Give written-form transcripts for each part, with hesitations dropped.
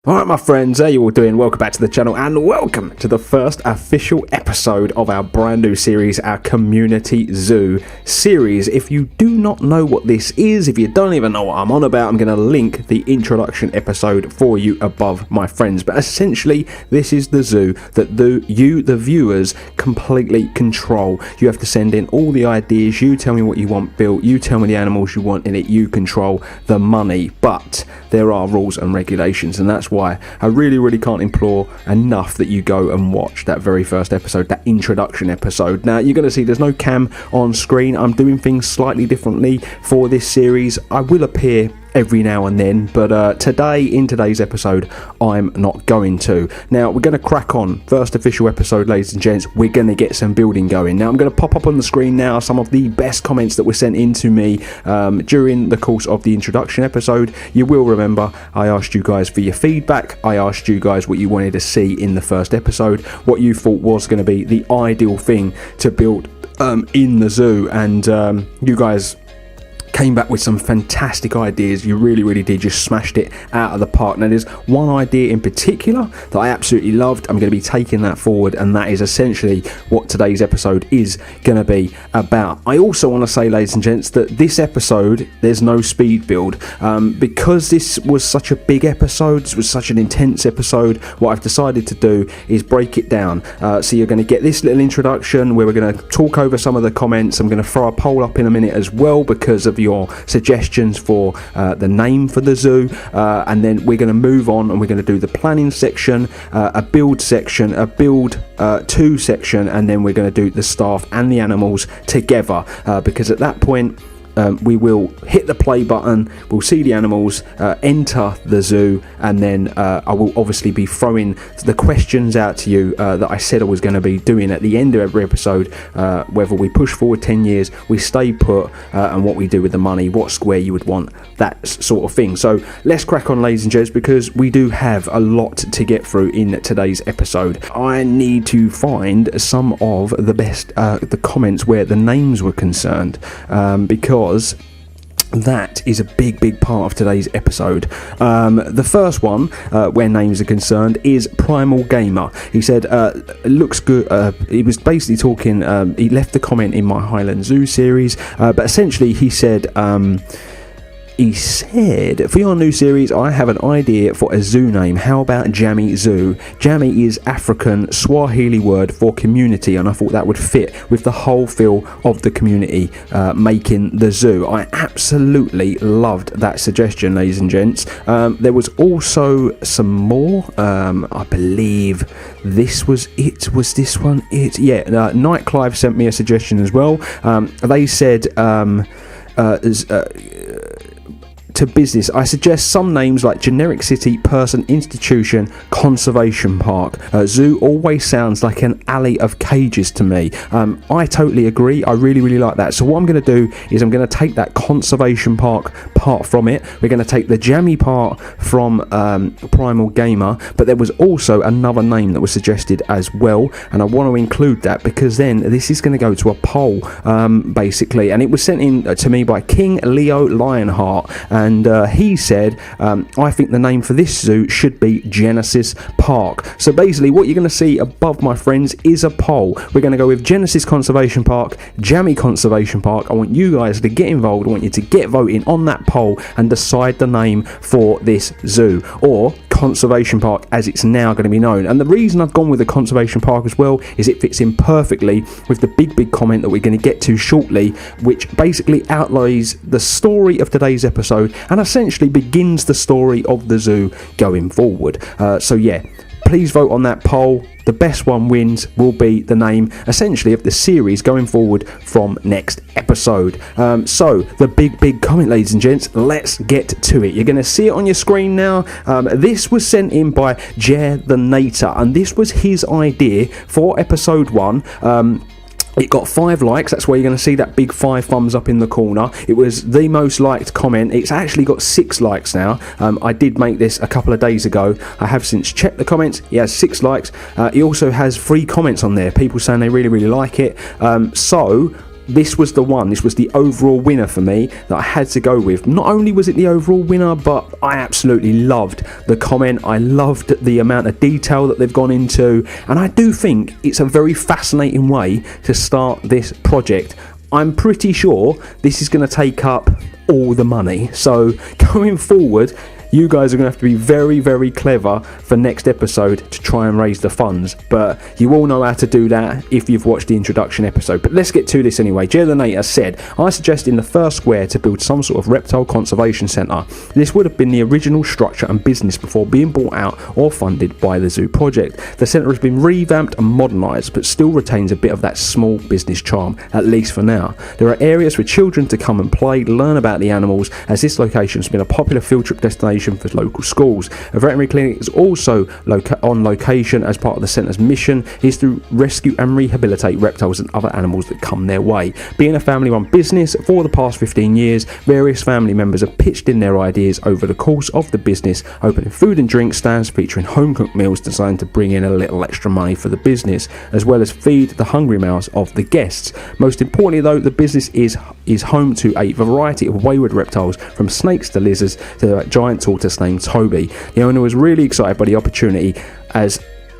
Alright my friends, how you all doing? Welcome back to the channel and welcome to the first official episode of our brand new series, our Community Zoo series. If you do not know what this is, if you don't even know what I'm on about, I'm going to link the introduction episode for you above, my friends. But essentially, this is the zoo that you, the viewers, completely control. You have to send in all the ideas, you tell me what you want built, you tell me the animals you want in it, you control the money. But there are rules and regulations, and that's why I really can't implore enough that you go and watch that very first episode, that introduction episode. Now you're going to see there's no cam on screen. I'm doing things slightly differently for this series. I will appear every now and then, but in today's episode I'm not going to. Now we're going to crack on. First official episode, ladies and gents. We're going to get some building going. Now I'm going to pop up on the screen now some of the best comments that were sent in to me during the course of the introduction episode. You will remember I asked you guys for your feedback. I asked you guys what you wanted to see in the first episode, what you thought was going to be the ideal thing to build in the zoo, and you guys came back with some fantastic ideas. You really did. Just smashed it out of the park. Now there's one idea in particular that I absolutely loved. I'm going to be taking that forward, and that is essentially what today's episode is going to be about. I also want to say, ladies and gents, that this episode there's no speed build because this was such a big episode, this was such an intense episode. What I've decided to do is break it down. So you're going to get this little introduction where we're going to talk over some of the comments. I'm going to throw a poll up in a minute as well because of your suggestions for the name for the zoo, and then we're going to move on and we're going to do the planning section, a build section, a build 2 section, and then we're going to do the staff and the animals together, because at that point we will hit the play button, we'll see the animals enter the zoo, and then I will obviously be throwing the questions out to you that I said I was going to be doing at the end of every episode, whether we push forward 10 years, we stay put, and what we do with the money, what square you would want, that sort of thing. So let's crack on, ladies and gents, because we do have a lot to get through in today's episode. I need to find some of the best the comments where the names were concerned, because that is a big part of today's episode. The first one, where names are concerned, is Primal Gamer. He said, looks good. He was basically talking, he left the comment in my Highland Zoo series, but essentially he said, for your new series, I have an idea for a zoo name. How about Jammy Zoo? Jammy is African Swahili word for community, and I thought that would fit with the whole feel of the community making the zoo. I absolutely loved that suggestion, ladies and gents. There was also some more. I believe this was it. Was this one it? Yeah, Night Clive sent me a suggestion as well. They said to business, I suggest some names like generic city, person, institution, conservation park. Zoo always sounds like an alley of cages to me. I totally agree. I really like that. So what I'm going to do is I'm going to take that conservation park part from it. We're going to take the jammy part from Primal Gamer, but there was also another name that was suggested as well, and I want to include that because then this is going to go to a poll, basically, and it was sent in to me by King Leo Lionheart, and he said, I think the name for this zoo should be Genesis Park. So basically what you're going to see above, my friends, is a poll. We're going to go with Genesis Conservation Park, Jammy Conservation Park. I want you guys to get involved. I want you to get voting on that poll and decide the name for this zoo, or Conservation Park as it's now going to be known. And the reason I've gone with the Conservation Park as well is it fits in perfectly with the big comment that we're going to get to shortly, which basically outlines the story of today's episode and essentially begins the story of the zoo going forward. So yeah, please vote on that poll. The best one wins will be the name, essentially, of the series going forward from next episode. So, the big comment, ladies and gents, let's get to it. You're going to see it on your screen now. This was sent in by Jer the Nater, and this was his idea for episode 1. It got 5 likes. That's where you're going to see that big 5 thumbs up in the corner. It was the most liked comment. It's actually got 6 likes now. I did make this a couple of days ago. I have since checked the comments. He has 6 likes. He also has 3 comments on there, people saying they really like it. So this was the one. This was the overall winner for me that I had to go with. Not only was it the overall winner, but I absolutely loved the comment. I loved the amount of detail that they've gone into, and I do think it's a very fascinating way to start this project. I'm pretty sure this is going to take up all the money. So going forward, you guys are going to have to be very, very clever for next episode to try and raise the funds. But you all know how to do that if you've watched the introduction episode. But let's get to this anyway. Jelanator said, I suggest in the first square to build some sort of reptile conservation centre. This would have been the original structure and business before being bought out or funded by the zoo project. The centre has been revamped and modernised, but still retains a bit of that small business charm, at least for now. There are areas for children to come and play, learn about the animals, as this location has been a popular field trip destination for local schools. A veterinary clinic is also on location as part of the centre's mission is to rescue and rehabilitate reptiles and other animals that come their way. Being a family-run business for the past 15 years, various family members have pitched in their ideas over the course of the business, opening food and drink stands featuring home-cooked meals designed to bring in a little extra money for the business, as well as feed the hungry mouths of the guests. Most importantly though, the business is home to a variety of wayward reptiles, from snakes to lizards to a giant tortoise named Toby. The owner was really excited by the opportunity, as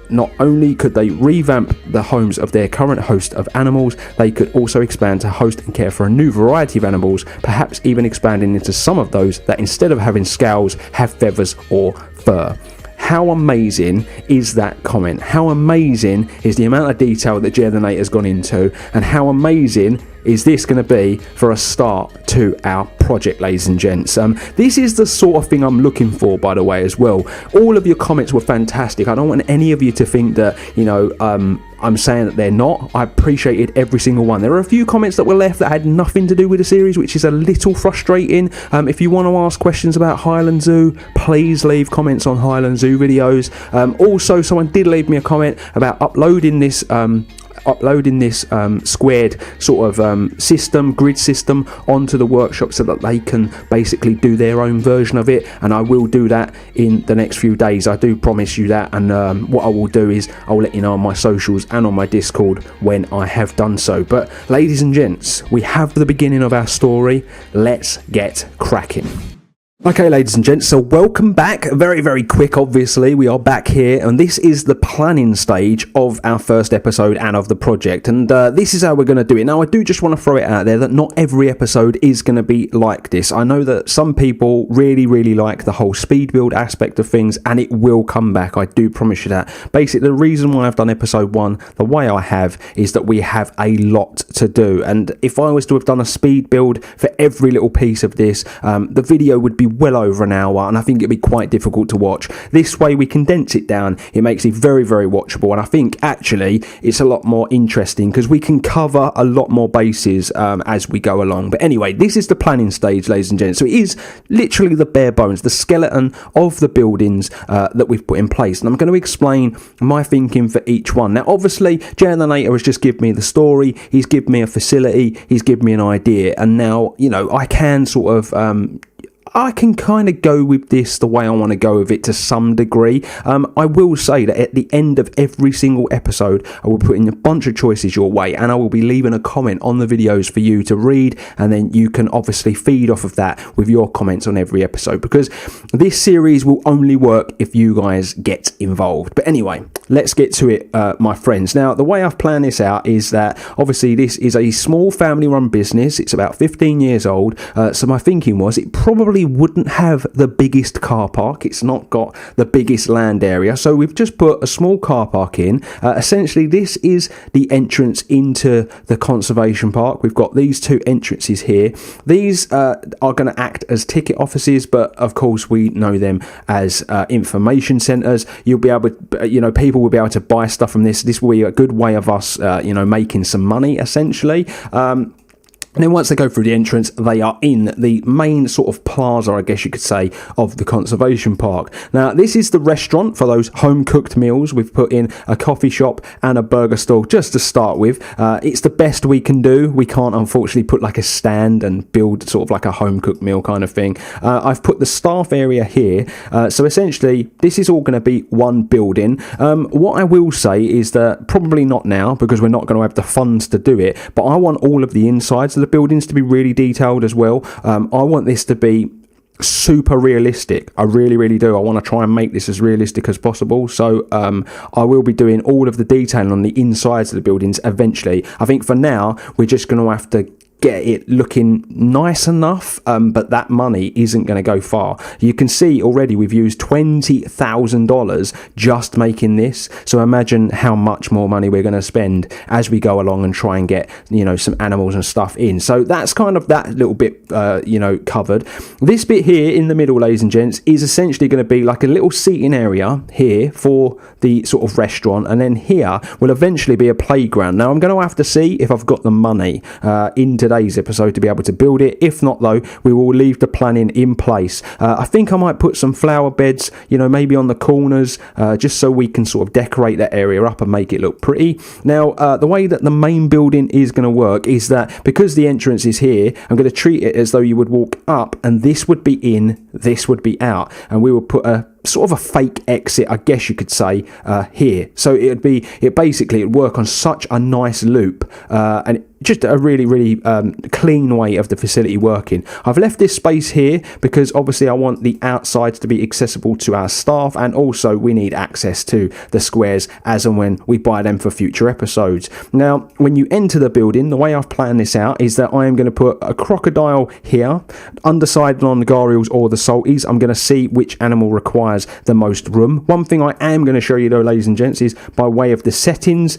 not only could they revamp the homes of their current host of animals, they could also expand to host and care for a new variety of animals, perhaps even expanding into some of those that instead of having scales have feathers or fur. How amazing is that comment? How amazing is the amount of detail that Jelanator has gone into, and how amazing is this going to be for a start to our project, ladies and gents? This is the sort of thing I'm looking for, by the way, as well. All of your comments were fantastic. I don't want any of you to think that, I'm saying that they're not. I appreciated every single one. There are a few comments that were left that had nothing to do with the series, which is a little frustrating. If you want to ask questions about Highland Zoo, please leave comments on Highland Zoo videos. Also, someone did leave me a comment about uploading this squared sort of grid system onto the workshop so that they can basically do their own version of it, and I will do that in the next few days. I do promise you that, and what I will do is I'll let you know on my socials and on my Discord when I have done so. But ladies and gents, we have the beginning of our story. Let's get cracking. Okay, ladies and gents, so welcome back. Very, very quick, obviously. We are back here, and this is the planning stage of our first episode and of the project, and this is how we're going to do it. Now, I do just want to throw it out there that not every episode is going to be like this. I know that some people really, really like the whole speed build aspect of things, and it will come back. I do promise you that. Basically, the reason why I've done episode 1 the way I have is that we have a lot to do, and if I was to have done a speed build for every little piece of this, the video would be well over an hour, and I think it'd be quite difficult to watch. This way we condense it down, it makes it very, very watchable, and I think actually it's a lot more interesting because we can cover a lot more bases as we go along. But anyway, this is the planning stage, ladies and gents, so it is literally the bare bones, the skeleton of the buildings that we've put in place, and I'm going to explain my thinking for each one. Now obviously Jelanator has just given me the story, he's given me a facility, he's given me an idea, and now I can sort of I can kind of go with this the way I want to go with it to some degree. I will say that at the end of every single episode, I will put in a bunch of choices your way, and I will be leaving a comment on the videos for you to read, and then you can obviously feed off of that with your comments on every episode, because this series will only work if you guys get involved. But anyway, let's get to it, my friends. Now, the way I've planned this out is that obviously this is a small family-run business. It's about 15 years old, so my thinking was it probably wouldn't have the biggest car park. It's not got the biggest land area, so we've just put a small car park in. Essentially this is the entrance into the conservation park. We've got these two entrances here. These are going to act as ticket offices, but of course we know them as information centers. You'll be able to, people will be able to buy stuff from this. This will be a good way of us making some money essentially. And then once they go through the entrance, they are in the main sort of plaza, I guess you could say, of the conservation park. Now, this is the restaurant for those home-cooked meals. We've put in a coffee shop and a burger stall just to start with. It's the best we can do. We can't, unfortunately, put like a stand and build sort of like a home-cooked meal kind of thing. I've put the staff area here. So essentially, this is all going to be one building. What I will say is that probably not now, because we're not going to have the funds to do it, but I want all of the insides of the buildings to be really detailed as well. I want this to be super realistic. I really do. I want to try and make this as realistic as possible. So I will be doing all of the detailing on the insides of the buildings eventually. I think for now we're just going to have to get it looking nice enough, but that money isn't going to go far. You can see already we've used $20,000 just making this, so imagine how much more money we're going to spend as we go along and try and get, you know, some animals and stuff in. So that's kind of that little bit covered. This bit here in the middle, ladies and gents, is essentially going to be like a little seating area here for the sort of restaurant, and then here will eventually be a playground. Now I'm going to have to see if I've got the money in today's episode to be able to build it. If not, though, we will leave the planning in place. I think I might put some flower beds, you know, maybe on the corners, just so we can sort of decorate that area up and make it look pretty. Now, the way that the main building is going to work is that because the entrance is here, I'm going to treat it as though you would walk up and this would be in, this would be out, and we will put a sort of a fake exit, I guess you could say, here. So it'd work on such a nice loop, and just a really clean way of the facility working. I've left this space here because obviously I want the outsides to be accessible to our staff, and also we need access to the squares as and when we buy them for future episodes. Now, when you enter the building, the way I've planned this out is that I am going to put a crocodile here, undecided on the gharials or the salties. I'm going to see which animal requires the most room. One thing I am going to show you though, ladies and gents, is by way of the settings,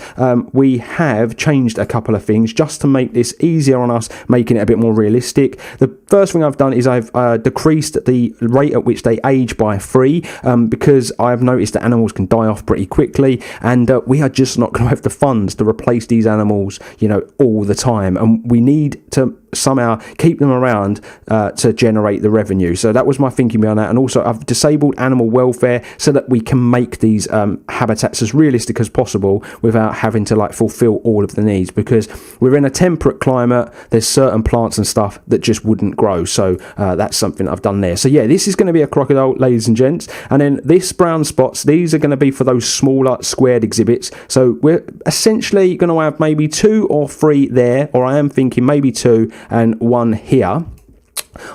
we have changed a couple of things just to make this easier on us, making it a bit more realistic. The first thing I've done is I've decreased the rate at which they age by 3, because I've noticed that animals can die off pretty quickly, and we are just not going to have the funds to replace these animals, you know, all the time, and we need to somehow keep them around to generate the revenue. So that was my thinking behind that. And also I've disabled animal welfare so that we can make these habitats as realistic as possible without having to like fulfill all of the needs, because we're in a temperate climate. There's certain plants and stuff that just wouldn't grow. So that's something I've done there. So yeah, this is going to be a crocodile, ladies and gents. And then this brown spots, these are going to be for those smaller squared exhibits. So we're essentially going to have maybe 2 or 3 there, or I am thinking maybe 2 and 1 here.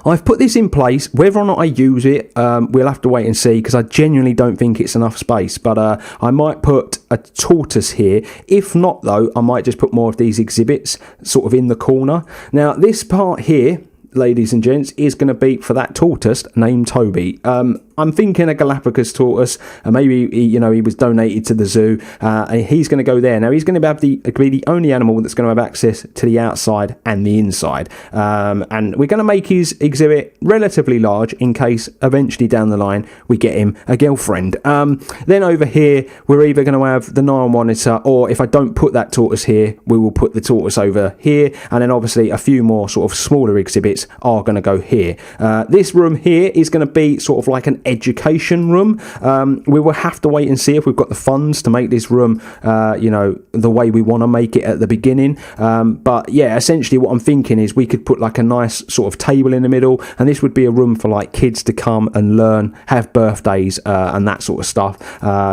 I've put this in place. Whether or not I use it, we'll have to wait and see, because I genuinely don't think it's enough space. But I might put a tortoise here. If not, though, I might just put more of these exhibits sort of in the corner. Now, this part here, ladies and gents, is going to be for that tortoise named Toby. I'm thinking a Galapagos tortoise, and maybe he was donated to the zoo, and he's going to go there. Now he's going to be the only animal that's going to have access to the outside and the inside, and we're going to make his exhibit relatively large in case eventually down the line we get him a girlfriend. Then over here we're either going to have the Nile monitor, or if I don't put that tortoise here, we will put the tortoise over here, and then obviously a few more sort of smaller exhibits are going to go here. This room here is going to be sort of like an education room. We will have to wait and see if we've got the funds to make this room the way we want to make it at the beginning, but yeah, essentially what I'm thinking is we could put like a nice sort of table in the middle, and this would be a room for like kids to come and learn, have birthdays, and that sort of stuff.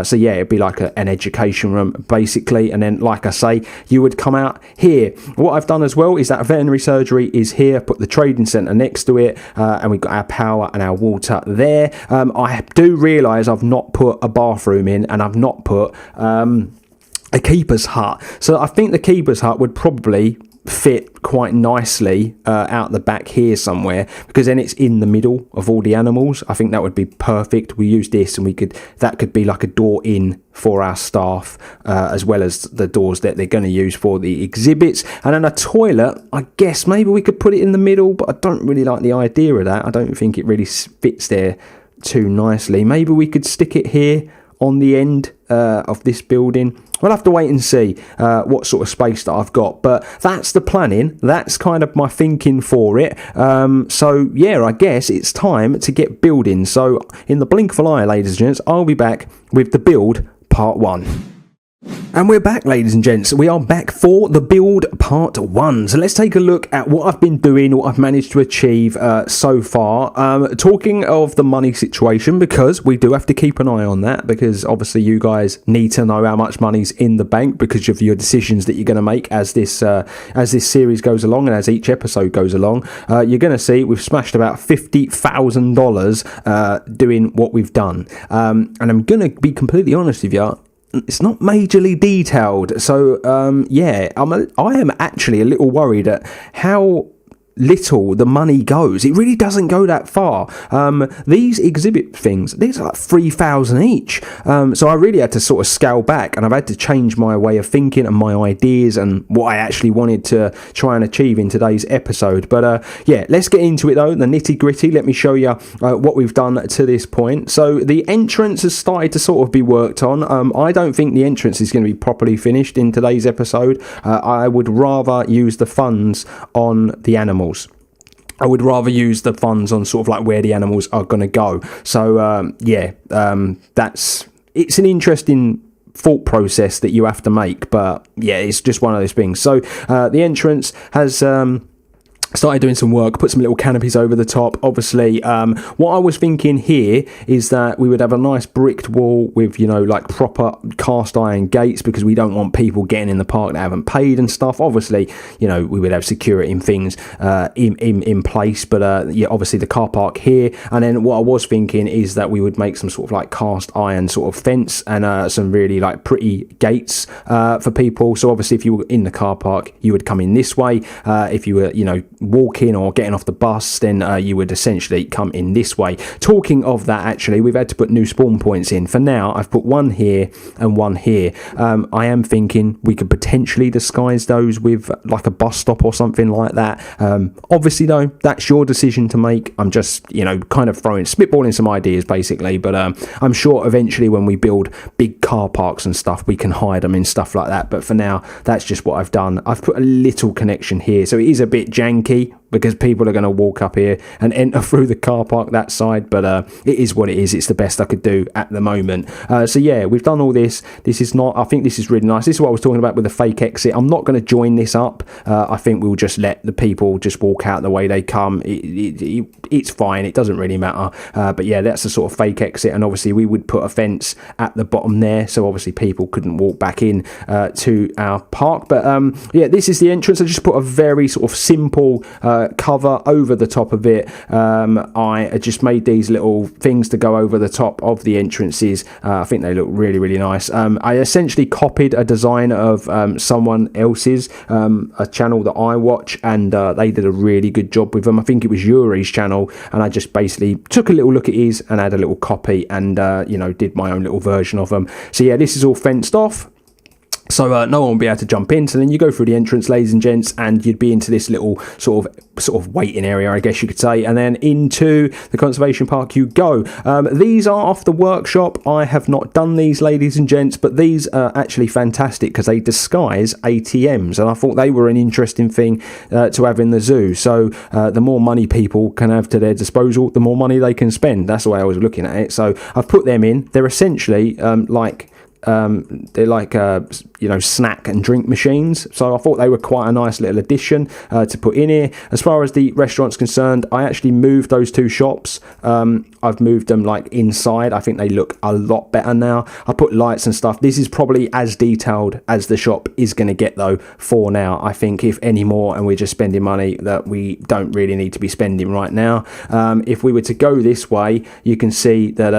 So yeah, it'd be like an education room basically, and then like I say, you would come out here. What I've done as well is that veterinary surgery is here, put the trading centre next to it, and we've got our power and our water there. I do realise I've not put a bathroom in, and I've not put a keeper's hut. So I think the keeper's hut would probably fit quite nicely out the back here somewhere, because then it's in the middle of all the animals. I think that would be perfect. We use this, and that could be like a door in for our staff, as well as the doors that they're going to use for the exhibits. And then a toilet, I guess maybe we could put it in the middle, but I don't really like the idea of that. I don't think it really fits there too nicely. Maybe we could stick it here on the end of this building. We'll have to wait and see what sort of space that I've got, but that's the planning. That's kind of my thinking for it. So yeah, I guess it's time to get building. So in the blink of an eye, ladies and gents, I'll be back with the build part 1. And we're back, ladies and gents. We are back for the build part 1. So let's take a look at what I've been doing, what I've managed to achieve so far. Talking of the money situation, because we do have to keep an eye on that, because obviously you guys need to know how much money's in the bank because of your decisions that you're going to make as this series goes along and as each episode goes along. You're going to see we've smashed about $50,000 doing what we've done. And I'm going to be completely honest with you. It's not majorly detailed, so yeah, I am actually a little worried at how little the money goes. It really doesn't go that far. These exhibit things, these are like 3,000 each, so I really had to sort of scale back, and I've had to change my way of thinking and my ideas and what I actually wanted to try and achieve in today's episode. But yeah, let's get into it though, the nitty gritty. Let me show you what we've done to this point. So the entrance has started to sort of be worked on. I don't think the entrance is going to be properly finished in today's episode. I would rather use the funds on the animals. I would rather use the funds on sort of like where the animals are going to go. So yeah, it's an interesting thought process that you have to make, but yeah, it's just one of those things. So the entrance has started doing some work, put some little canopies over the top. Obviously, what I was thinking here is that we would have a nice bricked wall with, you know, like proper cast iron gates, because we don't want people getting in the park that haven't paid and stuff. Obviously, you know, we would have security and things in place, but yeah, obviously the car park here. And then what I was thinking is that we would make some sort of like cast iron sort of fence and some really like pretty gates for people. So obviously if you were in the car park, you would come in this way. If you were, you know, walking or getting off the bus, then you would essentially come in this way. Talking of that, actually, we've had to put new spawn points in. For now, I've put one here and one here. I am thinking we could potentially disguise those with like a bus stop or something like that. Obviously, though, that's your decision to make. I'm just, you know, kind of spitballing some ideas, basically. But I'm sure eventually when we build big car parks and stuff, we can hide them and stuff like that. But for now, that's just what I've done. I've put a little connection here, so it is a bit janky, because people are going to walk up here and enter through the car park that side, but it is what it is. It's the best I could do at the moment. So yeah, we've done all this. This is not, I think this is really nice. This is what I was talking about with the fake exit. I'm not going to join this up. I think we'll just let the people just walk out the way they come. It's fine. It doesn't really matter. But yeah, that's the sort of fake exit, and obviously we would put a fence at the bottom there, so obviously people couldn't walk back in to our park. But yeah, this is the entrance. I just put a very sort of simple cover over the top of it. I just made these little things to go over the top of the entrances. I think they look really, really nice. I essentially copied a design of someone else's, a channel that I watch, and they did a really good job with them. I think it was Yuri's channel, and I just basically took a little look at his and had a little copy and you know, did my own little version of them. So yeah, this is all fenced off, so no one will be able to jump in. So then you go through the entrance, ladies and gents, and you'd be into this little sort of waiting area, I guess you could say, and then into the conservation park you go. These are off the workshop. I have not done these, ladies and gents, but these are actually fantastic because they disguise ATMs, and I thought they were an interesting thing to have in the zoo. So the more money people can have to their disposal, the more money they can spend. That's the way I was looking at it. So I've put them in. They're essentially they're like you know, snack and drink machines, so I thought they were quite a nice little addition to put in here. As far as the restaurant's concerned, I actually moved those two shops. I've moved them like inside. I think they look a lot better now. I put lights and stuff. This is probably as detailed as the shop is going to get though for now. I think if any more and we're just spending money that we don't really need to be spending right now. If we were to go this way, you can see that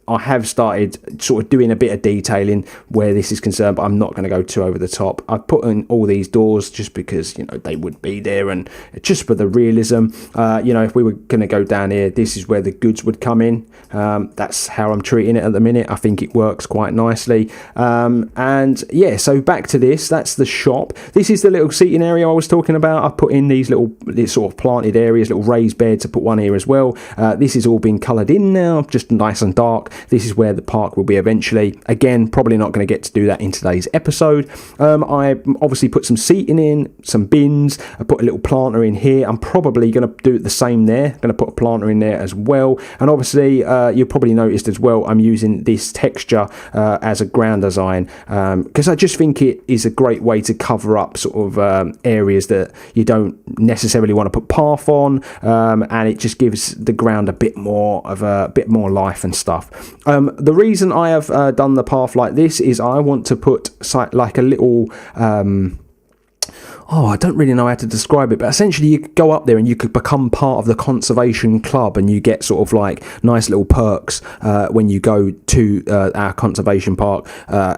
I have started sort of doing a bit of detailing where this is concerned, but I'm not going to go too over the top. I've put in all these doors just because, you know, they would be there, and just for the realism. You know, if we were going to go down here, this is where the goods would come in. That's how I'm treating it at the minute. I think it works quite nicely. And yeah, so back to this. That's the shop. This is the little seating area I was talking about. I put in these sort of planted areas, little raised beds. I put one here as well. This is all been coloured in now, just nice and dark. This is where the park will be eventually. Again, probably not going to get to do that in today's episode. I obviously put some seating in, some bins. I put a little planter in here. I'm probably going to do the same there. Going to put a planter in there as well. And obviously, you probably noticed as well, I'm using this texture as a ground design because I just think it is a great way to cover up sort of areas that you don't necessarily want to put path on, and it just gives the ground a bit more life and stuff. The reason I have done the path like this is I want to put like a little I don't really know how to describe it, but essentially you could go up there and you could become part of the conservation club, and you get sort of like nice little perks when you go to our conservation park,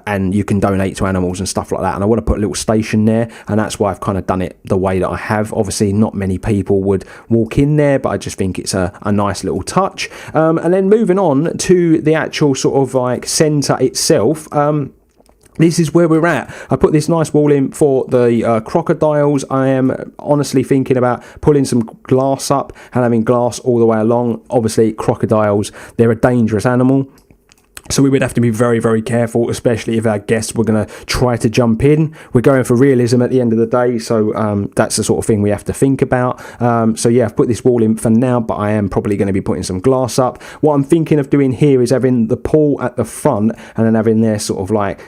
and you can donate to animals and stuff like that. And I want to put a little station there, and that's why I've kind of done it the way that I have. Obviously not many people would walk in there, but I just think it's a nice little touch. And then moving on to the actual sort of like centre itself, this is where we're at. I put this nice wall in for the crocodiles. I am honestly thinking about pulling some glass up and having glass all the way along. Obviously, crocodiles, they're a dangerous animal, so we would have to be very, very careful, especially if our guests were going to try to jump in. We're going for realism at the end of the day, so that's the sort of thing we have to think about. So yeah, I've put this wall in for now, but I am probably going to be putting some glass up. What I'm thinking of doing here is having the pool at the front and then having their sort of like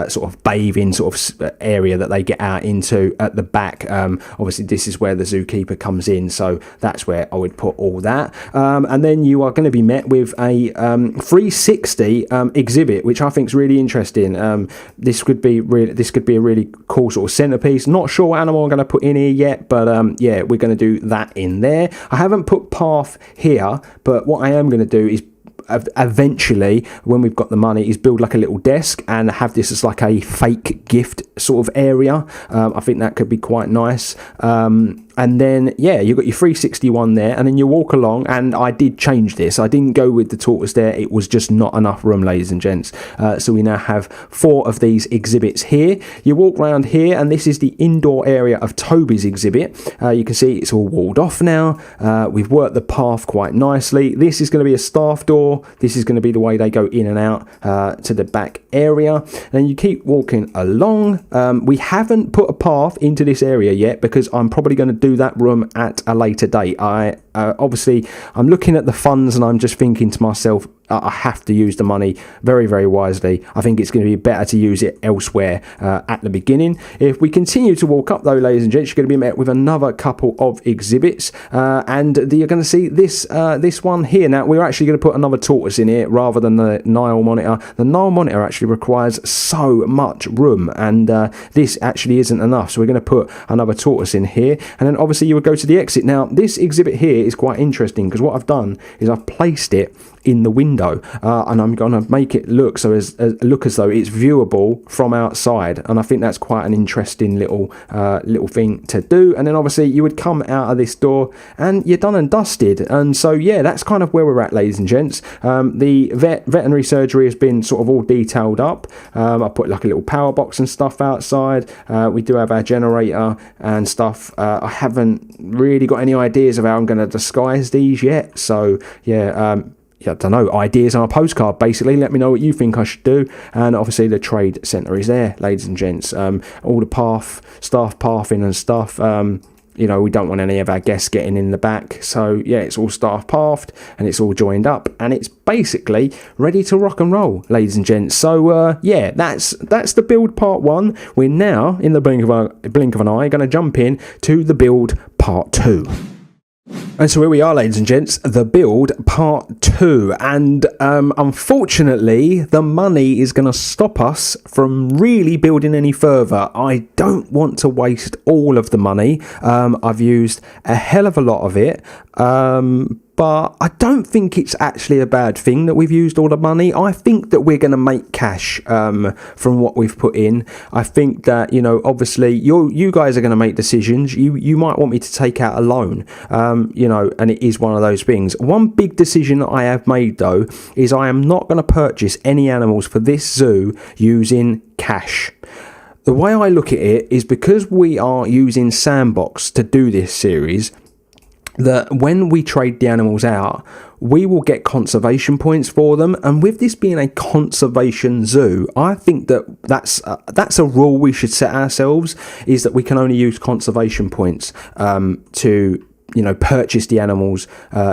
sort of bathing sort of area that they get out into at the back. Obviously this is where the zookeeper comes in, so that's where I would put all that. And then you are going to be met with a 360 exhibit, which I think is really interesting. This could be a really cool sort of centerpiece. Not sure what animal I'm going to put in here yet, but yeah, we're going to do that in there. I haven't put path here, but what I am going to do is eventually, when we've got the money, is build like a little desk and have this as like a fake gift sort of area. I think that could be quite nice. And then, yeah, you've got your 361 there, and then you walk along, and I did change this. I didn't go with the tortoise there. It was just not enough room, ladies and gents. So we now have 4 of these exhibits here. You walk around here, and this is the indoor area of Toby's exhibit. You can see it's all walled off now. We've worked the path quite nicely. This is going to be a staff door. This is going to be the way they go in and out to the back area. And you keep walking along. We haven't put a path into this area yet because I'm probably going to do that room at a later date. Obviously I'm looking at the funds and I'm just thinking to myself, I have to use the money very, very wisely. I think it's going to be better to use it elsewhere at the beginning. If we continue to walk up though, ladies and gents, you're going to be met with another couple of exhibits, and you're going to see this one here. Now we're actually going to put another tortoise in here rather than the Nile monitor. The Nile monitor actually requires so much room, and this actually isn't enough, so we're going to put another tortoise in here. And then obviously you would go to the exit. Now this exhibit here is quite interesting because what I've done is I've placed it in the window, and I'm going to make it look as though it's viewable from outside, and I think that's quite an interesting little thing to do. And then obviously you would come out of this door and you're done and dusted. And so yeah, that's kind of where we're at, ladies and gents. The veterinary surgery has been sort of all detailed up. I put like a little power box and stuff outside. We do have our generator and stuff. I haven't really got any ideas of how I'm going to disguise these yet, so yeah, I don't know, ideas on a postcard basically. Let me know what you think I should do. And obviously the trade centre is there, ladies and gents. All the staff pathing and stuff. You know, we don't want any of our guests getting in the back, so yeah, it's all staff pathed and it's all joined up and it's basically ready to rock and roll, ladies and gents. So yeah, that's the build part 1. We're now, in the blink of an eye, going to jump in to the build part 2. And so here we are, ladies and gents, the build part 2, and unfortunately the money is going to stop us from really building any further. I don't want to waste all of the money. I've used a hell of a lot of it, but I don't think it's actually a bad thing that we've used all the money. I think that we're going to make cash from what we've put in. I think that, you know, obviously you guys are going to make decisions. You might want me to take out a loan, you know, and it is one of those things. One big decision that I have made though is I am not going to purchase any animals for this zoo using cash. The way I look at it is because we are using Sandbox to do this series, that when we trade the animals out, we will get conservation points for them. And with this being a conservation zoo, I think that that's a rule we should set ourselves, is that we can only use conservation points to purchase the animals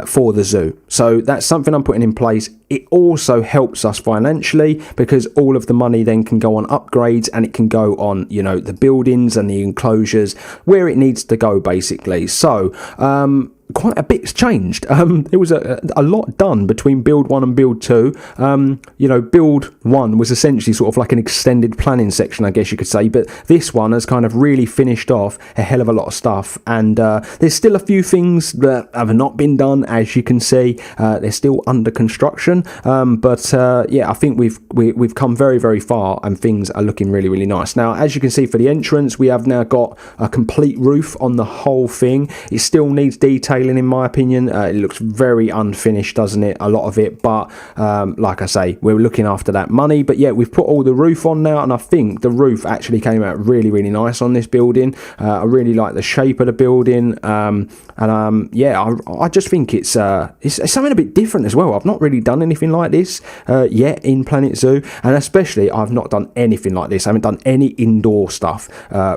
for the zoo. So that's something I'm putting in place. It also helps us financially, because all of the money then can go on upgrades, and it can go on the buildings and the enclosures where it needs to go, basically. So quite a bit's changed. There was a lot done between build 1 and build 2. Build 1 was essentially sort of like an extended planning section, I guess you could say, but this one has kind of really finished off a hell of a lot of stuff, and there's still a few things that have not been done, as you can see. They're still under construction, but I think we've come very, very far, and things are looking really, really nice. Now, as you can see, for the entrance, we have now got a complete roof on the whole thing. It still needs detailing, in my opinion. It looks very unfinished, doesn't it, a lot of it, but like I say, we're looking after that money. But yeah, we've put all the roof on now, and I think the roof actually came out really, really nice on this building. I really like the shape of the building, I just think it's something a bit different as well. I've not really done anything like this yet in Planet Zoo, and especially I've not done anything like this. I haven't done any indoor stuff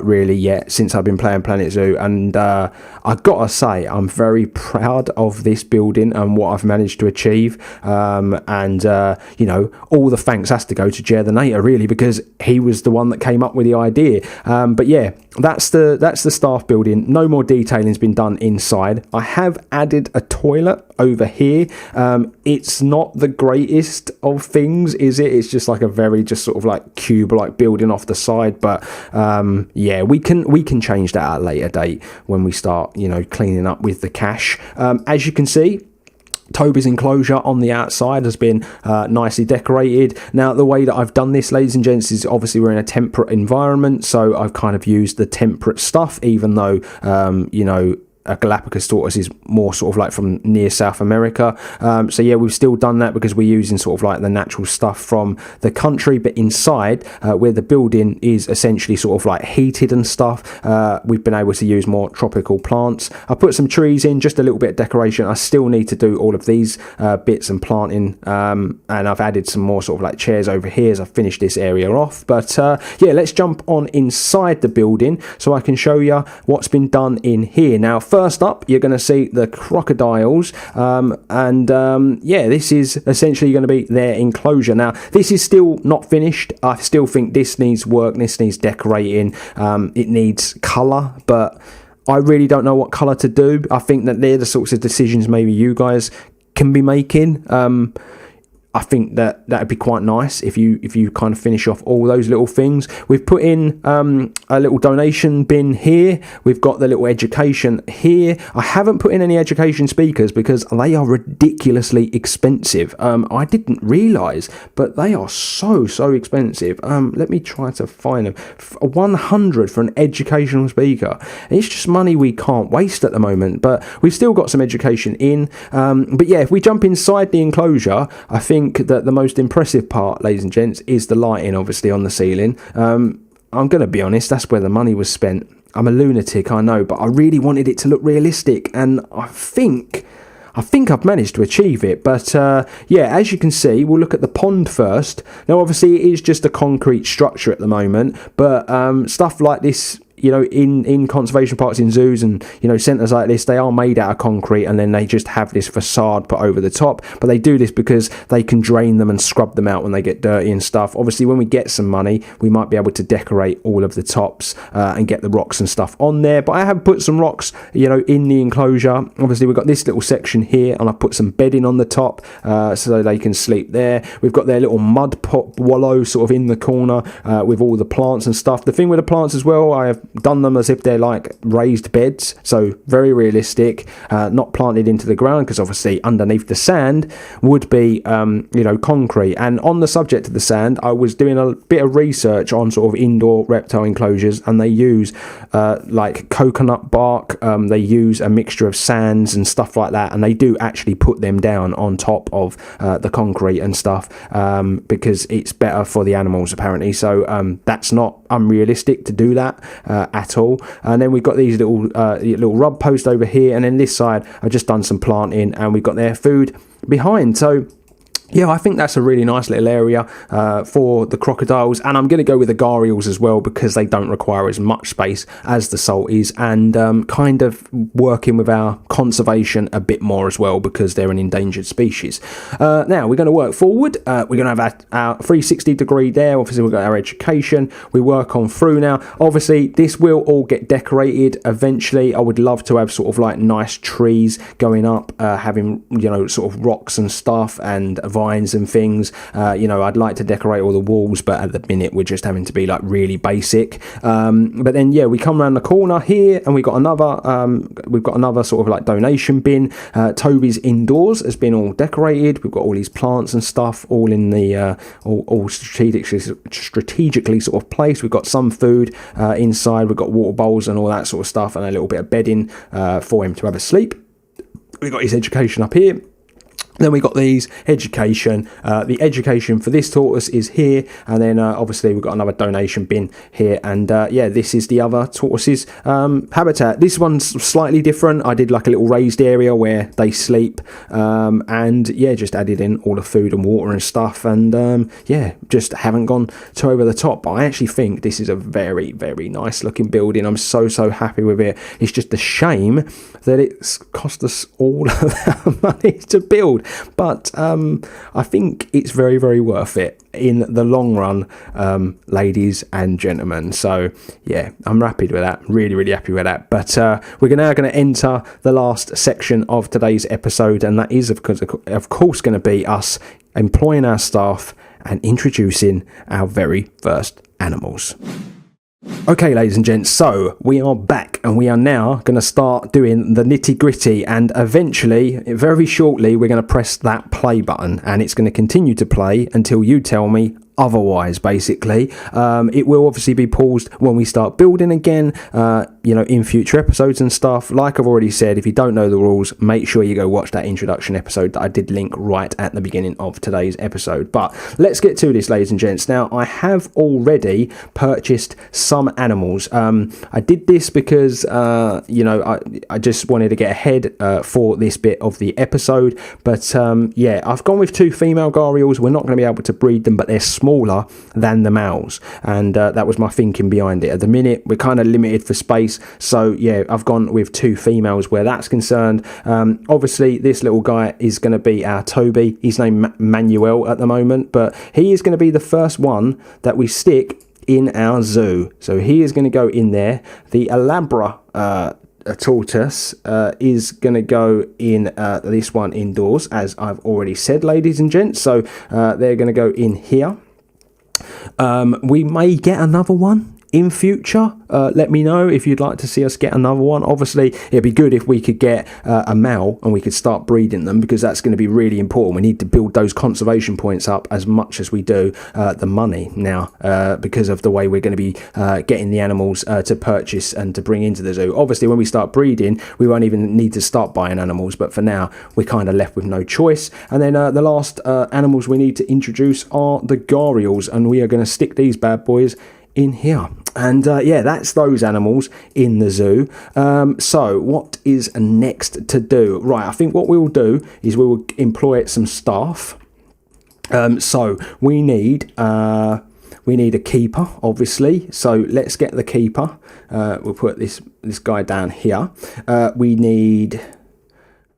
really yet since I've been playing Planet Zoo, and I've got to say, I'm very proud of this building and what I've managed to achieve, all the thanks has to go to Jer the Nater, really, because he was the one that came up with the idea. But yeah, that's the staff building. No more detailing's been done inside. I have added a toilet over here. It's not the greatest of things, is it? It's just like a very just sort of like cube like building off the side, but we can change that at a later date when we start cleaning up with the cash. As you can see, Toby's enclosure on the outside has been nicely decorated. Now, the way that I've done this, ladies and gents, is obviously we're in a temperate environment, so I've kind of used the temperate stuff, even though a Galapagos tortoise is more sort of like from near South America. So yeah, we've still done that because we're using sort of like the natural stuff from the country. But inside, where the building is essentially sort of like heated and stuff, we've been able to use more tropical plants. I put some trees in, just a little bit of decoration. I still need to do all of these bits and planting, and I've added some more sort of like chairs over here as I finish this area off. But let's jump on inside the building so I can show you what's been done in here. Now, first up, you're going to see the crocodiles, this is essentially going to be their enclosure. Now, this is still not finished. I still think this needs work, this needs decorating, it needs colour, but I really don't know what colour to do. I think that they're the sorts of decisions maybe you guys can be making. I think that would be quite nice if you kind of finish off all those little things. We've put in a little donation bin here. We've got the little education here. I haven't put in any education speakers because they are ridiculously expensive. I didn't realise, but they are so expensive. Let me try to find them. 100 for an educational speaker. It's just money we can't waste at the moment, but we've still got some education in. But yeah, if we jump inside the enclosure, I think that the most impressive part, ladies and gents, is the lighting, obviously, on the ceiling. I'm going to be honest, that's where the money was spent. I'm a lunatic, I know, but I really wanted it to look realistic, and I think I've managed to achieve it. But as you can see, we'll look at the pond first. Now, obviously, it is just a concrete structure at the moment, but stuff like this, in conservation parks, in zoos and centres like this, they are made out of concrete, and then they just have this facade put over the top. But they do this because they can drain them and scrub them out when they get dirty and stuff. Obviously, when we get some money, we might be able to decorate all of the tops and get the rocks and stuff on there. But I have put some rocks in the enclosure. Obviously, we've got this little section here, and I put some bedding on the top so they can sleep there. We've got their little mud pot wallow sort of in the corner with all the plants and stuff. The thing with the plants as well, I have done them as if they're like raised beds, so very realistic, not planted into the ground, because obviously underneath the sand would be concrete. And on the subject of the sand, I was doing a bit of research on sort of indoor reptile enclosures, and they use like coconut bark, they use a mixture of sands and stuff like that, and they do actually put them down on top of the concrete and stuff, because it's better for the animals apparently. So that's not unrealistic to do that, at all. And then we've got these little rub posts over here, and then this side I've just done some planting, and we've got their food behind. So yeah, I think that's a really nice little area for the crocodiles, and I'm going to go with the gharials as well because they don't require as much space as the salties, and kind of working with our conservation a bit more as well because they're an endangered species. Now we're going to work forward. We're going to have our 360 degree there. Obviously we've got our education. We work on through now. Obviously this will all get decorated eventually. I would love to have sort of like nice trees going up, having, you know, sort of rocks and stuff and vines and things. You know, I'd like to decorate all the walls, but at the minute we're just having to be like really basic. But then yeah, we come around the corner here and we've got another sort of like donation bin. Toby's indoors has been all decorated. We've got all these plants and stuff all in the all strategically sort of placed. We've got some food inside. We've got water bowls and all that sort of stuff, and a little bit of bedding for him to have a sleep. We've got his education up here. Then we got these education. The education for this tortoise is here, and then obviously we've got another donation bin here, and yeah, this is the other tortoise's habitat. This one's slightly different. I did like a little raised area where they sleep, and yeah, just added in all the food and water and stuff, and yeah, just haven't gone too over the top. But I actually think this is a very, very nice looking building. I'm so happy with it. It's just a shame that it's cost us all of that money to build. But I think it's very, very worth it in the long run, ladies and gentlemen. So yeah, I'm happy with that. Really, really happy with that. But we're now going to enter the last section of today's episode, and that is of course going to be us employing our staff and introducing our very first animals. Okay, ladies and gents, so we are back and we are now going to start doing the nitty gritty, and eventually, very shortly, we're going to press that play button and it's going to continue to play until you tell me otherwise. Basically, it will obviously be paused when we start building again, you know, in future episodes and stuff. Like I've already said, if you don't know the rules, make sure you go watch that introduction episode that I did link right at the beginning of today's episode. But let's get to this, ladies and gents. Now, I have already purchased some animals. I did this because you know, I just wanted to get ahead for this bit of the episode. But yeah, I've gone with 2 female gharials. We're not going to be able to breed them, but they're smaller than the males, and that was my thinking behind it. At the minute we're kind of limited for space, so yeah, I've gone with 2 females where that's concerned. Obviously this little guy is going to be our Toby. He's named Manuel at the moment, but he is going to be the first one that we stick in our zoo, so he is going to go in there. The Alabra tortoise is going to go in this one indoors, as I've already said, ladies and gents. So they're going to go in here. We may get another one in future. Let me know if you'd like to see us get another one. Obviously it'd be good if we could get a male and we could start breeding them, because that's going to be really important. We need to build those conservation points up as much as we do the money now, because of the way we're going to be getting the animals to purchase and to bring into the zoo. Obviously when we start breeding we won't even need to start buying animals, but for now we're kind of left with no choice. And then the last animals we need to introduce are the gharials, and we are going to stick these bad boys in here. And yeah, that's those animals in the zoo. So what is next to do? Right, I think what we will do is we will employ some staff. So we need a keeper, obviously. So let's get the keeper. We'll put this guy down here. We need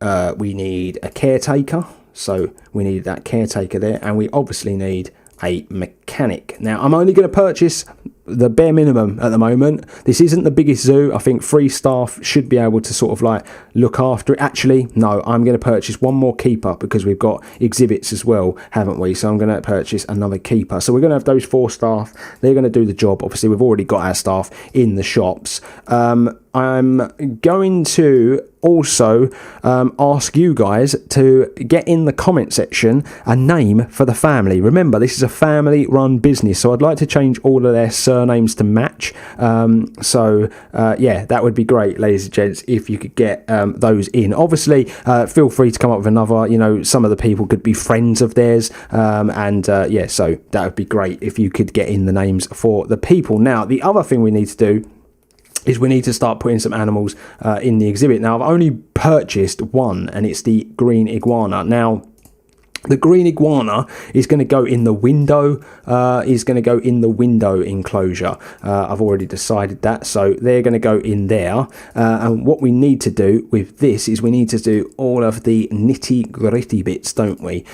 a caretaker. So we need that caretaker there, and we obviously need a mechanic. Now I'm only going to purchase the bare minimum at the moment. This isn't the biggest zoo. I think 3 staff should be able to sort of like look after it. Actually, no, I'm going to purchase one more keeper because we've got exhibits as well, haven't we? So I'm going to purchase another keeper. So we're going to have those 4 staff. They're going to do the job. Obviously, we've already got our staff in the shops. I'm going to also ask you guys to get in the comment section a name for the family. Remember, this is a family run business, so I'd like to change all of their surnames to match. So yeah, that would be great, ladies and gents, if you could get those in. Obviously feel free to come up with another, you know, some of the people could be friends of theirs, and yeah, so that would be great if you could get in the names for the people. Now the other thing we need to do is we need to start putting some animals in the exhibit. Now, I've only purchased one, and it's the green iguana. Now, the green iguana is going to go in the window, enclosure. I've already decided that, so they're going to go in there. And what we need to do with this is we need to do all of the nitty gritty bits, don't we?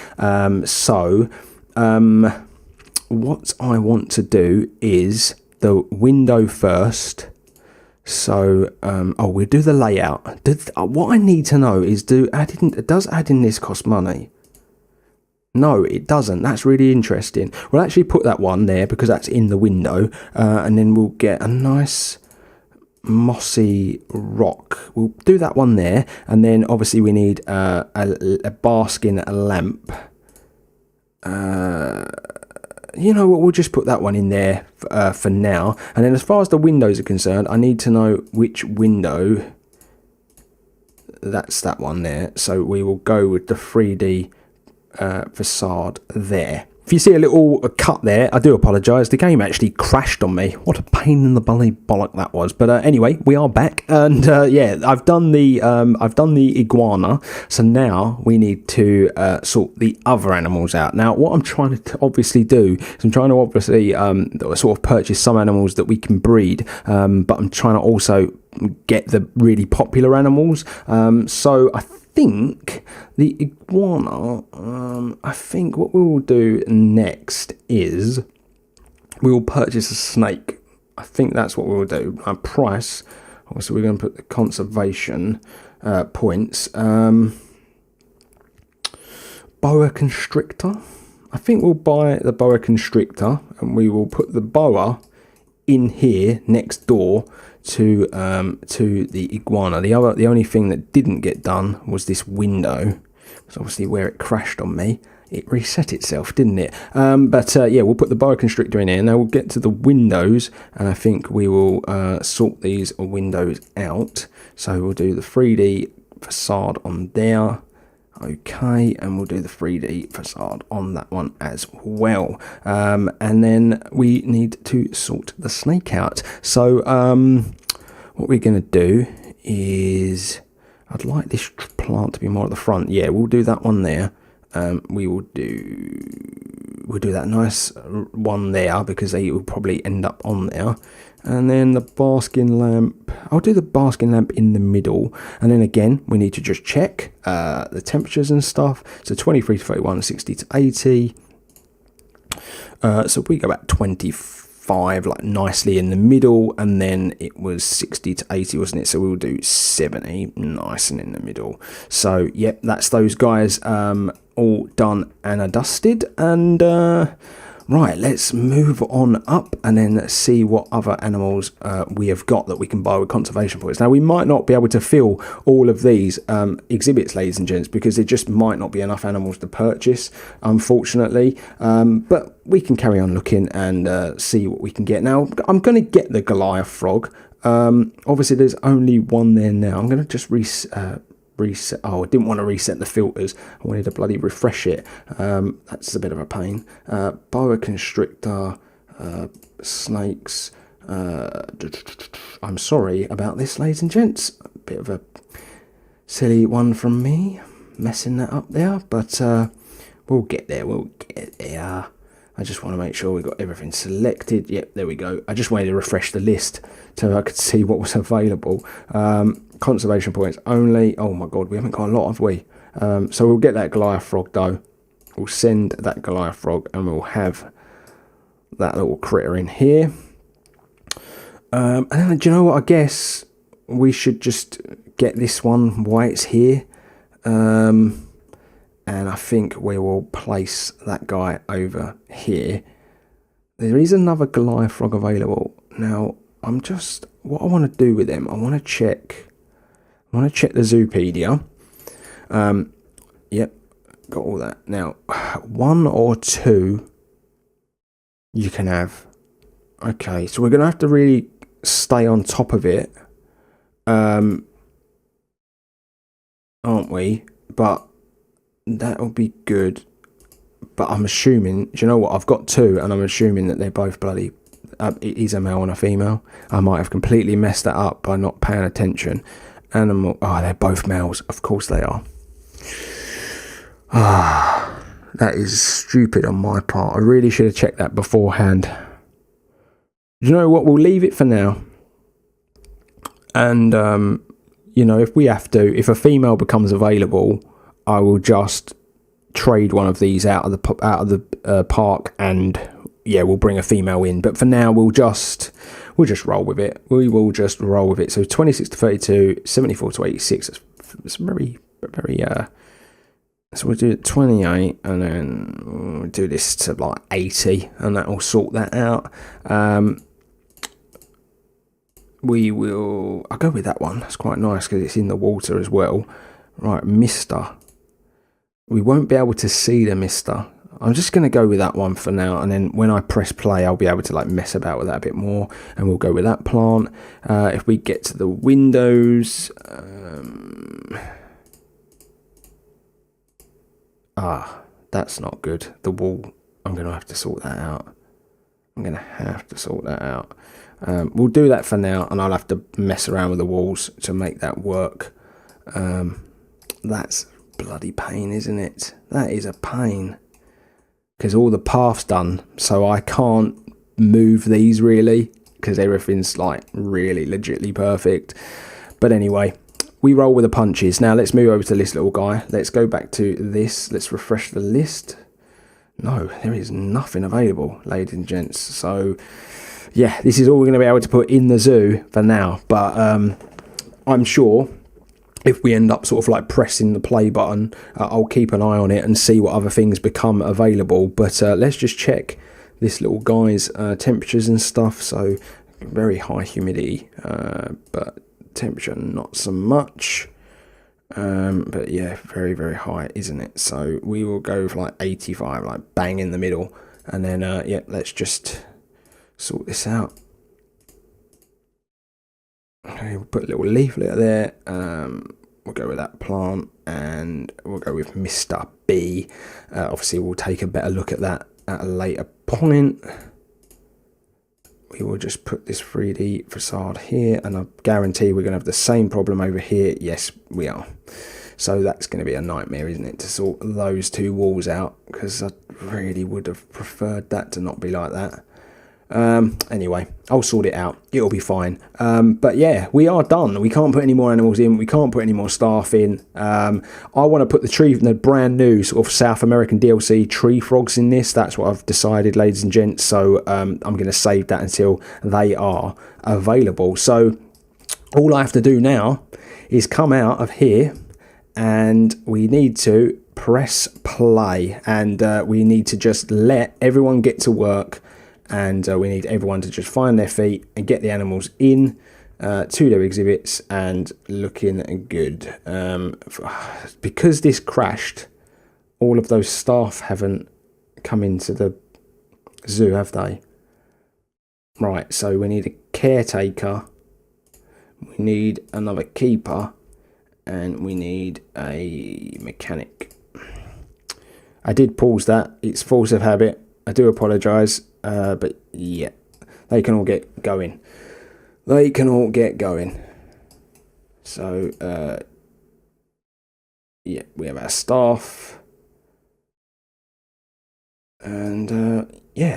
What I want to do is the window first. So, we'll do the layout. What I need to know is, does adding this cost money? No, it doesn't. That's really interesting. We'll actually put that one there because that's in the window, and then we'll get a nice mossy rock. We'll do that one there, and then obviously we need a basking lamp. You know what, we'll just put that one in there for now. And then as far as the windows are concerned, I need to know which window. That's that one there. So we will go with the 3D facade there. If you see a little cut there, I do apologise. The game actually crashed on me. What a pain in the bloody bollock that was. But anyway, we are back, and yeah, I've done the iguana. So now we need to sort the other animals out. Now, what I'm trying to obviously do is I'm trying to obviously sort of purchase some animals that we can breed, but I'm trying to also get the really popular animals. So I think the iguana, I think what we will do next is we will purchase a snake. I think that's what we will do. Our price, obviously we're going to put the conservation points. Boa constrictor. I think we'll buy the boa constrictor, and we will put the boa in here next door to the iguana. The only thing that didn't get done was this window. It's obviously where it crashed on me. It reset itself, didn't it? But yeah, we'll put the boa constrictor in here. Now we'll get to the windows, and I think we will sort these windows out. So we'll do the 3D facade on there. Okay, and we'll do the 3D facade on that one as well. And then we need to sort the snake out. So what we're going to do is, I'd like this plant to be more at the front. Yeah, we'll do that one there. We'll do that nice one there because they will probably end up on there. And then the basking lamp, I'll do the basking lamp in the middle. And then again, we need to just check the temperatures and stuff. So 23 to 31, 60 to 80. So if we go about 25, like nicely in the middle, and then it was 60 to 80, wasn't it? So we'll do 70, nice and in the middle. So yep, that's those guys all done and dusted. And right, let's move on up and then see what other animals we have got that we can buy with conservation points. Now, we might not be able to fill all of these exhibits, ladies and gents, because there just might not be enough animals to purchase, unfortunately. But we can carry on looking and see what we can get. Now, I'm going to get the Goliath frog. Obviously, there's only one there now. I'm going to just reset. Oh, I didn't want to reset the filters. I wanted to bloody refresh it. That's a bit of a pain. Boa constrictor, snakes. I'm sorry about this, ladies and gents. A bit of a silly one from me, messing that up there. But we'll get there. We'll get there. I just want to make sure we've got everything selected. Yep, there we go. I just wanted to refresh the list so I could see what was available. Conservation points only. Oh my god, we haven't got a lot, have we? So we'll get that Goliath frog though. We'll send that Goliath frog and we'll have that little critter in here. And then, do you know what? I guess we should just get this one while it's here. And I think we will place that guy over here. There is another Goliath frog available. Now, what I want to do with them, I want to check the Zoopedia. Yep, got all that. Now, 1 or 2 you can have. Okay, so we're going to have to really stay on top of it. Aren't we? But that will be good. But I'm assuming, do you know what? I've got 2 and I'm assuming that they're both bloody it is a male and a female. I might have completely messed that up by not paying attention. Animal, they're both males. Of course they are. That is stupid on my part. I really should have checked that beforehand. Do you know what? We'll leave it for now. And, if we have to, if a female becomes available, I will just trade one of these out of the park, and we'll bring a female in. But for now, we'll just roll with it. We will just roll with it. So 26 to 32, 74 to 86. It's very, very. So we'll do it 28, and then we'll do this to like 80, and that will sort that out. I'll go with that one. That's quite nice because it's in the water as well. Right, Mister. We won't be able to see the Mister. I'm just going to go with that one for now, and then when I press play, I'll be able to like mess about with that a bit more, and we'll go with that plant. If we get to the windows, that's not good. The wall, I'm going to have to sort that out. We'll do that for now, and I'll have to mess around with the walls to make that work. That's bloody pain, isn't it? That is a pain. Because all the path's done, so I can't move these really, because everything's like really legitly perfect. But anyway, we roll with the punches. Now let's move over to this little guy. Let's go back to this. Let's refresh the list. No, there is nothing available, ladies and gents. So yeah, this is all we're going to be able to put in the zoo for now. But I'm sure if we end up sort of like pressing the play button, I'll keep an eye on it and see what other things become available. But let's just check this little guy's temperatures and stuff. So very high humidity, but temperature not so much. But yeah, very, very high, isn't it? So we will go for like 85, like bang in the middle. And then, let's just sort this out. Okay, we'll put a little leaflet there. We'll go with that plant, and we'll go with Mr. B. Obviously, we'll take a better look at that at a later point. We will just put this 3D facade here, and I guarantee we're going to have the same problem over here. Yes, we are. So that's going to be a nightmare, isn't it, to sort those two walls out, because I really would have preferred that to not be like that. Anyway, I'll sort it out. It'll be fine. But yeah, we are done. We can't put any more animals in. We can't put any more staff in. I want to put the brand new sort of South American DLC tree frogs in this. That's what I've decided, ladies and gents. So I'm going to save that until they are available. So all I have to do now is come out of here, and we need to press play, and we need to just let everyone get to work. And we need everyone to just find their feet and get the animals in to their exhibits and looking good. Because this crashed, all of those staff haven't come into the zoo, have they? Right, so we need a caretaker, we need another keeper, and we need a mechanic. I did pause that. It's force of habit. I do apologise. But yeah, they can all get going. So, we have our staff. And,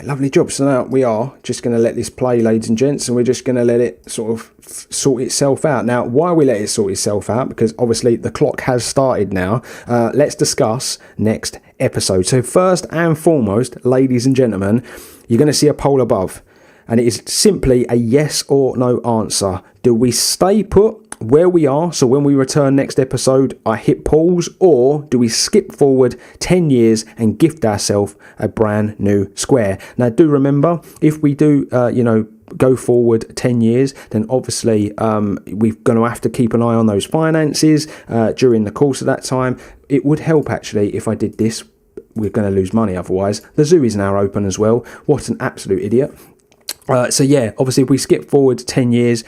lovely job. So now we are just going to let this play, ladies and gents, and we're just going to let it sort of sort itself out. Now, why we let it sort itself out? Because obviously the clock has started now. Let's discuss next episode. So first and foremost, ladies and gentlemen, you're going to see a poll above, and it is simply a yes or no answer. Do we stay put where we are, so when we return next episode I hit pause, or do we skip forward 10 years and gift ourselves a brand new square? Now do remember, if we do go forward 10 years, then obviously we're going to have to keep an eye on those finances during the course of that time. It would help actually if I did this. We're going to lose money otherwise. The zoo is now open as well. What an absolute idiot. So yeah, obviously if we skip forward 10 years,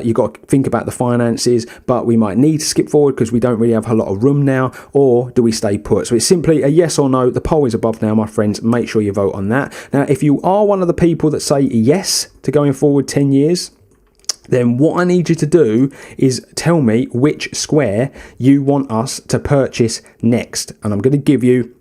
you've got to think about the finances, but we might need to skip forward because we don't really have a lot of room now, or do we stay put? So it's simply a yes or no. The poll is above now, my friends. Make sure you vote on that. Now, if you are one of the people that say yes to going forward 10 years, then what I need you to do is tell me which square you want us to purchase next. And I'm going to give you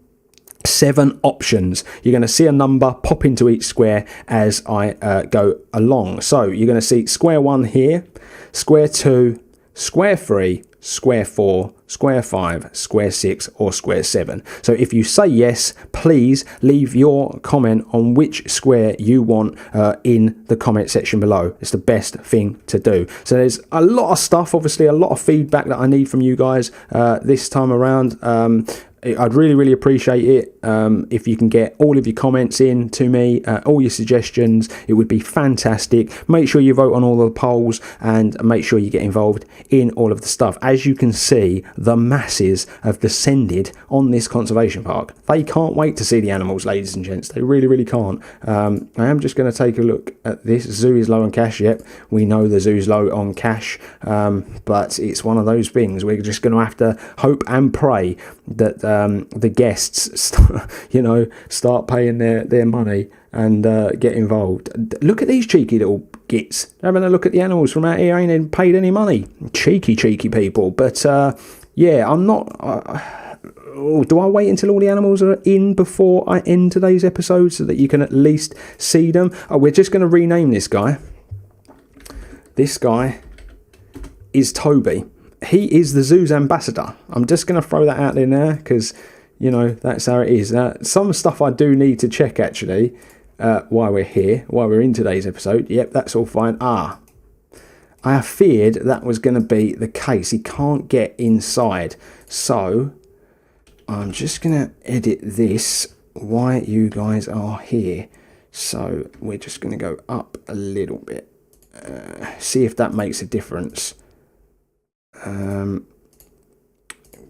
7 options. You're going to see a number pop into each square as I go along. So you're going to see square 1 here, square 2, square 3, square 4, square 5, square 6 or square 7. So if you say yes, please leave your comment on which square you want in the comment section below. It's the best thing to do. So there's a lot of stuff, obviously a lot of feedback that I need from you guys this time around. I'd really appreciate it if you can get all of your comments in to me, all your suggestions. It would be fantastic. Make sure you vote on all the polls and make sure you get involved in all of the stuff. As you can see, the masses have descended on this conservation park. They can't wait to see the animals, ladies and gents. They really can't. I am just going to take a look at this. Zoo is low on cash. Yep, we know the zoo's low on cash, but it's one of those things. We're just going to have to hope and pray that the guests start paying their money and get involved. Look at these cheeky little gits having a look at the animals from out here. Ain't paid any money. Cheeky people. But yeah, I'm not do I wait until all the animals are in before I end today's episode so that you can at least see them? We're just going to rename this guy. This guy is Toby. He is the zoo's ambassador. I'm just going to throw that out there now because, that's how it is. Now, some stuff I do need to check, actually, while we're in today's episode. Yep, that's all fine. I have feared that was going to be the case. He can't get inside. So, I'm just going to edit this while you guys are here. So, we're just going to go up a little bit. See if that makes a difference.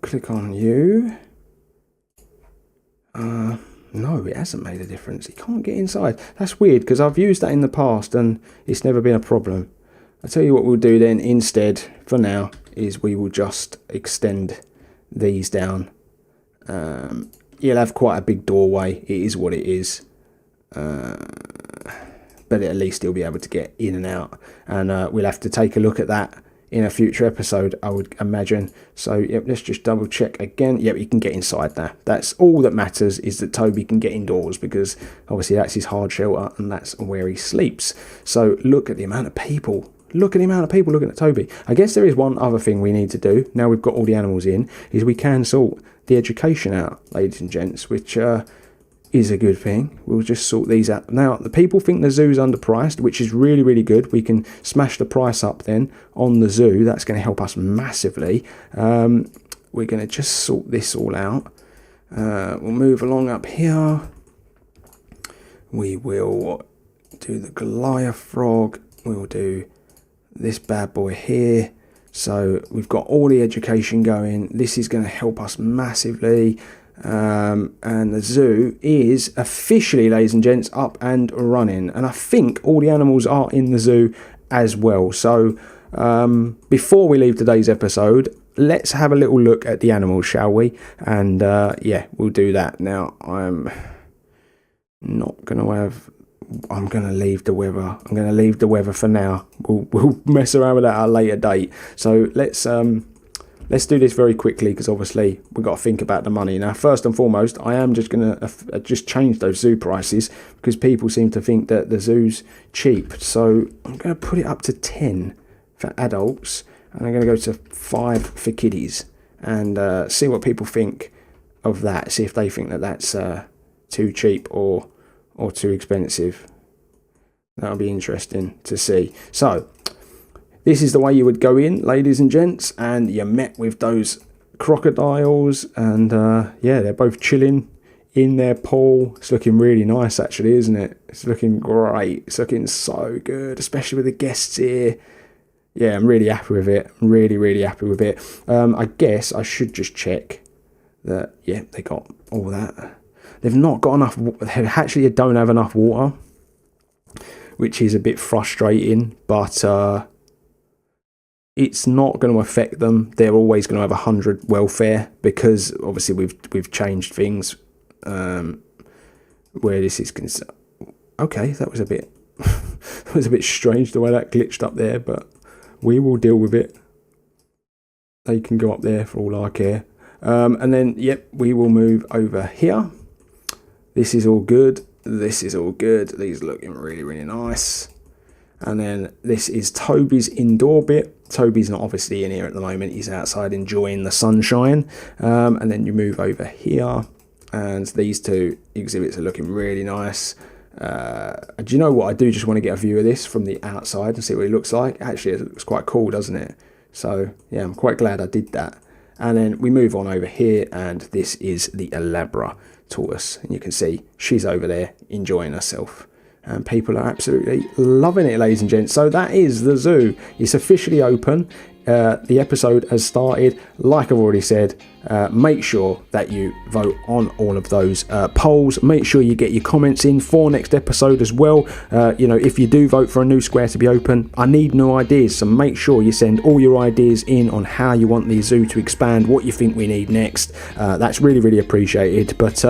Click on you. No, it hasn't made a difference. He can't get inside. That's weird because I've used that in the past and it's never been a problem. I'll tell you what we'll do then instead for now is we will just extend these down. You'll have quite a big doorway. It is what it is. But at least he'll be able to get in and out. And we'll have to take a look at that in a future episode, I would imagine. So yep, let's just double check again. Yep, he can get inside now. That's all that matters, is that Toby can get indoors, because obviously that's his hard shelter and that's where he sleeps. So look at the amount of people. Look at the amount of people looking at Toby. I guess there is one other thing we need to do now we've got all the animals in, is we can sort the education out, ladies and gents, which is a good thing. We'll just sort these out. Now, the people think the zoo's underpriced, which is really good. We can smash the price up then on the zoo. That's going to help us massively. We're going to just sort this all out. We'll move along up here. We will do the Goliath frog. We'll do this bad boy here. So we've got all the education going. This is going to help us massively. And the zoo is officially, ladies and gents, up and running, and I think all the animals are in the zoo as well. So before we leave today's episode, let's have a little look at the animals, shall we? And yeah, we'll do that. Now, I'm going to leave the weather. I'm going to leave the weather for now. We'll mess around with that at a later date. So let's do this very quickly, because obviously we've got to think about the money. Now, first and foremost, I am just going to just change those zoo prices, because people seem to think that the zoo's cheap. So I'm going to put it up to 10 for adults, and I'm going to go to 5 for kiddies, and see what people think of that. See if they think that that's too cheap or too expensive. That'll be interesting to see. So this is the way you would go in, ladies and gents, and you're met with those crocodiles, and yeah, they're both chilling in their pool. It's looking really nice, actually, isn't it? It's looking great. It's looking so good, especially with the guests here. Yeah, I'm really happy with it. I'm really happy with it. I guess I should just check that, yeah, they got all that. They've not got enough, they actually don't have enough water, which is a bit frustrating, but it's not going to affect them. They're always going to have 100 welfare, because obviously we've changed things where this is concerned. Okay, that was a bit that was a bit strange the way that glitched up there, but we will deal with it. They can go up there for all I care. And then, yep, we will move over here. This is all good. This is all good. These are looking really, really nice. And then this is Toby's indoor bit. Toby's not obviously in here at the moment. He's outside enjoying the sunshine. And then you move over here, and these two exhibits are looking really nice. Do you know what? I do just want to get a view of this from the outside and see what it looks like. Actually, it looks quite cool, doesn't it? So yeah, I'm quite glad I did that. And then we move on over here, and this is the Elabra tortoise, and you can see she's over there enjoying herself, and people are absolutely loving it, ladies and gents. So that is the zoo. It's officially open. The episode has started. Like I've already said, make sure that you vote on all of those polls. Make sure you get your comments in for next episode as well. If you do vote for a new square to be open, I need new ideas, so make sure you send all your ideas in on how you want the zoo to expand, what you think we need next. That's really, really appreciated. But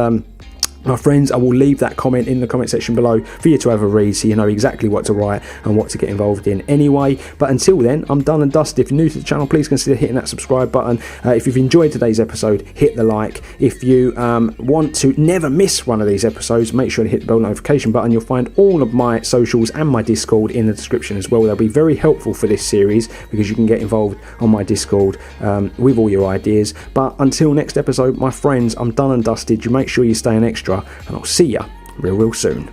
my friends, I will leave that comment in the comment section below for you to have a read, so you know exactly what to write and what to get involved in anyway. But until then, I'm done and dusted. If you're new to the channel, please consider hitting that subscribe button. If you've enjoyed today's episode, hit the like. If you want to never miss one of these episodes, make sure to hit the bell notification button. You'll find all of my socials and my Discord in the description as well. They'll be very helpful for this series, because you can get involved on my Discord with all your ideas. But until next episode, my friends, I'm done and dusted. You make sure you stay an extra, and I'll see ya real soon.